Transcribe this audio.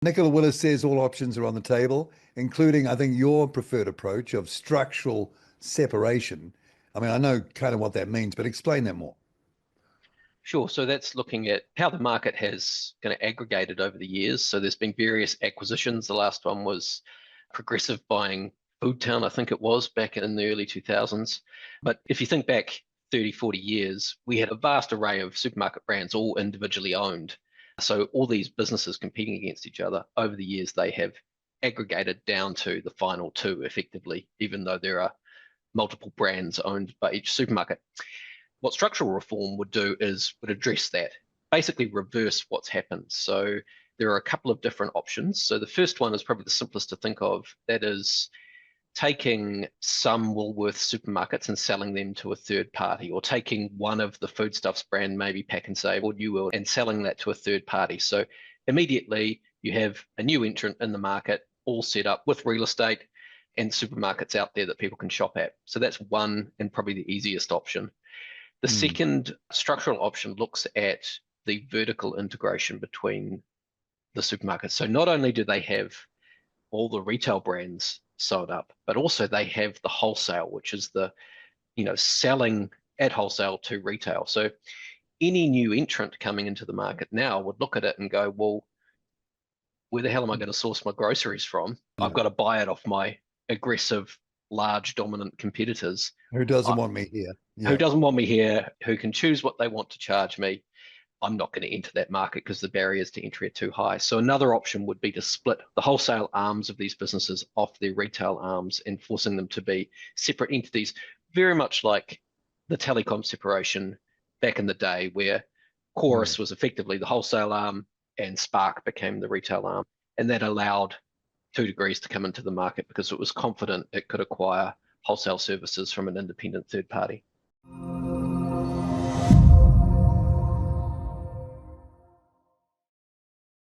Nicola Willis says all options are on the table, including, I think, your preferred approach of structural separation. I mean, I know kind of what that means, but explain that more. Sure. So that's looking at how the market has kind of aggregated over the years. So there's been various acquisitions. The last one was Progressive buying Foodtown, I think it was, back in the early 2000s. But if you think back 30, 40 years, we had a vast array of supermarket brands all individually owned. So all these businesses competing against each other over the years, they have aggregated down to the final two effectively, even though there are multiple brands owned by each supermarket. What structural reform would do is would address that, basically reverse what's happened. So there are a couple of different options. So the first one is probably the simplest to think of. That is taking some Woolworths supermarkets and selling them to a third party, or taking one of the foodstuffs brand, maybe Pack and Save or New World, and selling that to a third party. So immediately you have a new entrant in the market, all set up with real estate and supermarkets out there that people can shop at. So that's one and probably the easiest option. The Mm. second structural option looks at the vertical integration between the supermarkets. So not only do they have all the retail brands sold up, but also they have the wholesale, which is the, selling at wholesale to retail. So any new entrant coming into the market now would look at it and go, well, where the hell am I going to source my groceries from? I've Yeah. got to buy it off my aggressive, large, dominant competitors. Who doesn't I, want me here? who Yeah. doesn't want me here, who can choose what they want to charge me. I'm not going to enter that market because the barriers to entry are too high. So another option would be to split the wholesale arms of these businesses off their retail arms and forcing them to be separate entities, very much like the Telecom separation back in the day, where Mm. Chorus was effectively the wholesale arm and Spark became the retail arm. And that allowed 2degrees to come into the market because it was confident it could acquire wholesale services from an independent third party.